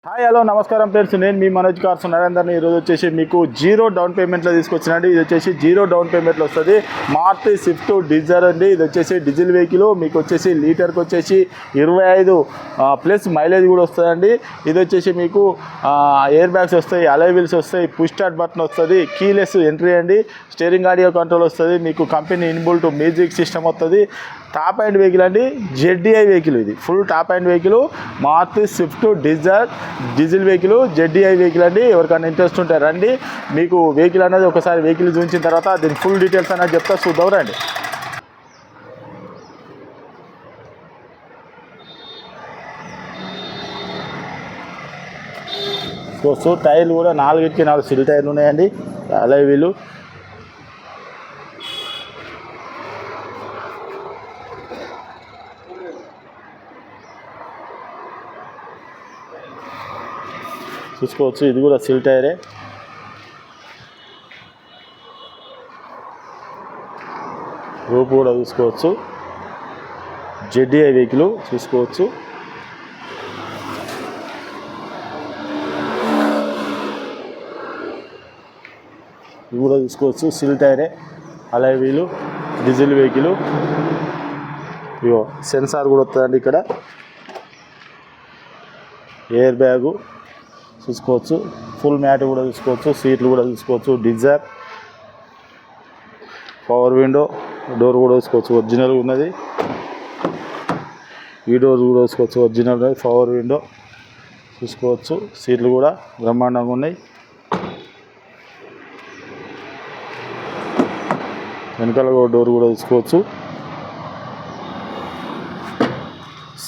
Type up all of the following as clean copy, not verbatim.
Hi hello నమస్కారం friends, నేను మీ Manoj cars నరేందర్ని. ఈరోజు వచ్చేసి మీకు జీరో డౌన్ పేమెంట్లో తీసుకొచ్చినండి. ఇది వచ్చేసి జీరో డౌన్ పేమెంట్లో వస్తుంది. మారుతి స్విఫ్ట్ డిజైర్ అండి. ఇది వచ్చేసి డీజిల్ వెహికల్. మీకు వచ్చేసి లీటర్కి వచ్చేసి 25 ప్లస్ మైలేజ్ కూడా వస్తుందండి. ఇది వచ్చేసి మీకు ఎయిర్ బ్యాగ్స్ వస్తాయి, అలై వీల్స్ వస్తాయి, పుష్ స్టార్ట్ బటన్ వస్తుంది, కీలెస్ ఎంట్రీ అండి, స్టీరింగ్ ఆడియో కంట్రోల్ వస్తుంది, మీకు కంపెనీ ఇన్బుల్ట్ మ్యూజిక్ సిస్టమ్ వస్తుంది. టాప్ అండ్ వెహికల్ అండి, జెడ్డీఐ వెహికల్. ఇది full top end vehicle, Maruti Swift Dzire diesel vehicle, ZDI vehicle అండి. ఎవరికైనా ఇంట్రెస్ట్ ఉంటే రండి. మీకు వెహికల్ అనేది ఒకసారి వెహికల్ చూపించిన తర్వాత దీని ఫుల్ డీటెయిల్స్ అనేది చెప్తా, చూద్దాం రండి. సో టైర్లు కూడా 4 సిల్ టైర్లు ఉన్నాయండి, అలై వీలు. చూసుకోవచ్చు, ఇది కూడా సిల్ టైరే. రూపు కూడా చూసుకోవచ్చు, జెడ్డీఐ వెహికల్ చూసుకోవచ్చు. ఇది కూడా చూసుకోవచ్చు, సిల్ టైరే, అలై వీలు, డీజిల్ వెహికల్. ఇగో సెన్సార్ కూడా వస్తుందండి ఇక్కడ. ఎయిర్ బ్యాగు చూసుకోవచ్చు, ఫుల్ మ్యాట్ కూడా చూసుకోవచ్చు, సీట్లు కూడా చూసుకోవచ్చు. డిజైర్, పవర్ విండో, డోర్ కూడా చూసుకోవచ్చు, ఒరిజినల్ ఉన్నది. ఈ డోర్ కూడా చూసుకోవచ్చు, ఒరిజినల్ ఉన్నది. పవర్ విండో చూసుకోవచ్చు, సీట్లు కూడా బ్రహ్మాండంగా ఉన్నాయి. వెనకాల డోర్ కూడా చూసుకోవచ్చు.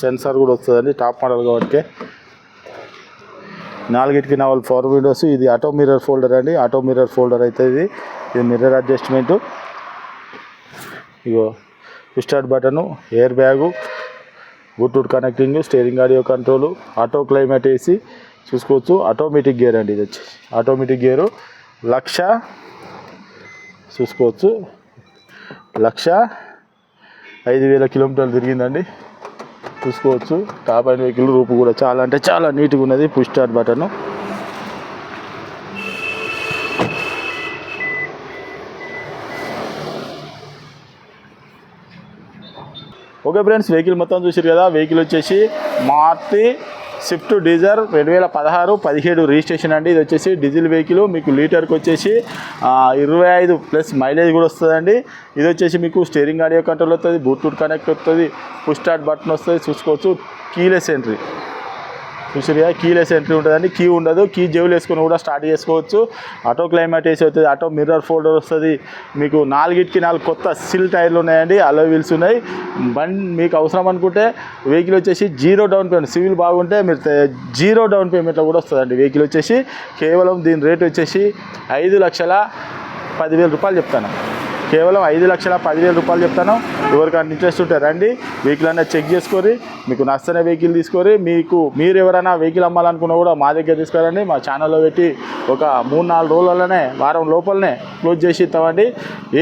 సెన్సార్ కూడా వస్తుందండి, టాప్ మోడల్ కాబట్టి. 4 పవర్ విండోస్. ఇది ఆటో మిర్రర్ ఫోల్డర్ అండి, ఆటో మిర్రర్ ఫోల్డర్ అయితే ఇది మిర్రర్ అడ్జస్ట్మెంటు. ఇగో start button, air bag, bluetooth connecting, steering audio control, auto climate AC చూసుకోవచ్చు. ఆటోమేటిక్ గేర్ అండి, ఇది వచ్చి ఆటోమేటిక్ గేరు. 1,05,000 కిలోమీటర్లు తిరిగిందండి, చూసుకోవచ్చు. Top end vehicle. రూపు కూడా చాలా అంటే చాలా నీట్గా ఉన్నది. Push start button. Okay friends, vehicle మొత్తం చూసారు కదా. వెహికల్ వచ్చేసి మారుతి స్విఫ్ట్ డిజైర్ 2016-17 రిజిస్ట్రేషన్ అండి. ఇది వచ్చేసి డీజిల్ వెహికల్. మీకు లీటర్కి వచ్చేసి 25 ప్లస్ మైలేజ్ కూడా వస్తుందండి. ఇది వచ్చేసి మీకు స్టీరింగ్ ఆడియో కంట్రోల్ వస్తుంది, బ్లూటూత్ కనెక్ట్ వస్తుంది, పుష్ స్టార్ట్ బటన్ వస్తుంది. చూసుకోవచ్చు, కీలెస్ ఎంట్రీ చూసిగా, కీలెస్ ఎంట్రీ ఉంటుందండి. కీ ఉండదు, కీ జేబులు వేసుకొని కూడా స్టార్ట్ చేసుకోవచ్చు. ఆటో క్లైమేట్ ఏసీ అవుతుంది, ఆటో మిర్రర్ ఫోల్డర్ వస్తుంది. మీకు 4 కొత్త సిల్ టైర్లు ఉన్నాయండి, అలో వీల్స్ ఉన్నాయి. బండి మీకు అవసరం అనుకుంటే వెహికల్ వచ్చేసి జీరో డౌన్ పేమెంట్, సివిల్ బాగుంటే మీరు జీరో డౌన్ పేమెంట్లో కూడా వస్తుందండి. వెహికల్ వచ్చేసి కేవలం దీని రేట్ వచ్చేసి 5,10,000 రూపాయలు చెప్తాను. కేవలం 5,10,000 రూపాయలు చెప్తాను. ఎవరికైనా ఇంట్రెస్ట్ ఉంటే రండి, వెహికల్ అనేది చెక్ చేసుకొని మీకు నచ్చని వెహికల్ తీసుకొని, మీరు ఎవరైనా వెహికల్ అమ్మాలనుకున్నా కూడా మా దగ్గర తీసుకురండి. మా ఛానల్లో పెట్టి ఒక 3-4 రోజులలోనే, వారం లోపలనే క్లోజ్ చేసి ఇస్తామండి.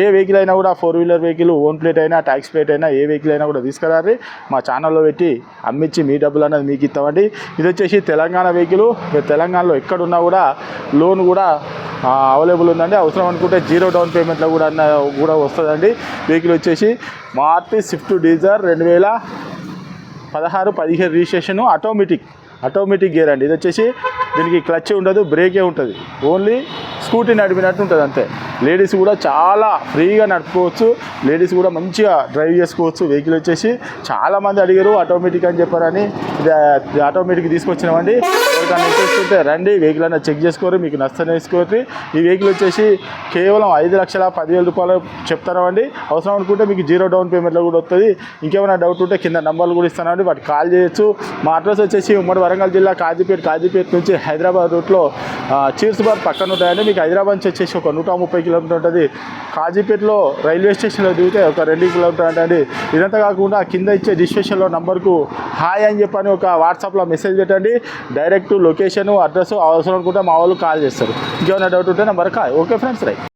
ఏ వెహికల్ అయినా కూడా, 4 వీలర్ వెహికల్, ఓన్ ప్లేట్ అయినా, ట్యాక్స్ ప్లేట్ అయినా, ఏ వెహికల్ అయినా కూడా తీసుకురారి. మా ఛానల్లో పెట్టి అమ్మించి మీ డబ్బులు అనేది మీకు ఇస్తామండి. ఇది వచ్చేసి తెలంగాణ వెహికల్. మీరు తెలంగాణలో ఎక్కడున్నా కూడా లోన్ కూడా అవైలబుల్ ఉందండి. అవసరం అనుకుంటే జీరో డౌన్ పేమెంట్లో కూడా వస్తుందండి. వెహికల్ వచ్చేసి Maruti Swift Dzire 2016-17 registration, automatic gear అండి. ఇది వచ్చేసి దీనికి క్లచ్ ఉండదు, బ్రేకే ఉంటుంది, ఓన్లీ స్కూటీ నడిపినట్టు ఉంటుంది అంతే. లేడీస్ కూడా చాలా ఫ్రీగా నడుపుకోవచ్చు, లేడీస్ కూడా మంచిగా డ్రైవ్ చేసుకోవచ్చు. వెహికల్ వచ్చేసి చాలామంది అడిగారు ఆటోమేటిక్ అని చెప్పారని ఇది ఆటోమేటిక్ తీసుకొచ్చినామండి. ఎవరికైనా ఇంట్రెస్ట్ ఉంటే రండి, వెహికల్ అనేది చెక్ చేసుకోరు, మీకు నష్టం వేసుకోరు. ఈ వెహికల్ వచ్చేసి కేవలం 5,10,000 రూపాయలు చెప్తామండి. అవసరం అనుకుంటే మీకు జీరో డౌన్ పేమెంట్లో కూడా వస్తుంది. ఇంకేమైనా డౌట్ ఉంటే కింద నంబర్లు కూడా ఇస్తానండి, వాటికి కాల్ చేయొచ్చు. మా అడ్రస్ వచ్చేసి ఉమ్మడి వరంగల్ జిల్లా కాజీపేట నుంచి హైదరాబాద్ రూట్లో చీర్స్ బార్ పక్కన ఉంటాయండి. మీకు హైదరాబాద్ నుంచి వచ్చేసి ఒక 130 కిలోమీటర్ ఉంటుంది. కాజీపేటలో రైల్వే స్టేషన్లో దిగితే ఒక 2 కిలోమీటర్ ఉంటుంది. ఇదంతా కాకుండా కింద ఇచ్చే డిస్క్రిప్షన్లో నంబర్కు హాయ్ అని చెప్పని ఒక వాట్సాప్లో మెసేజ్ పెట్టండి. డైరెక్ట్ లొకేషన్, అడ్రస్ అవసరం అనుకుంటే మా వాళ్ళు కాల్ చేస్తారు. ఇంకేమైనా డౌట్ ఉంటే number call. Okay friends, right.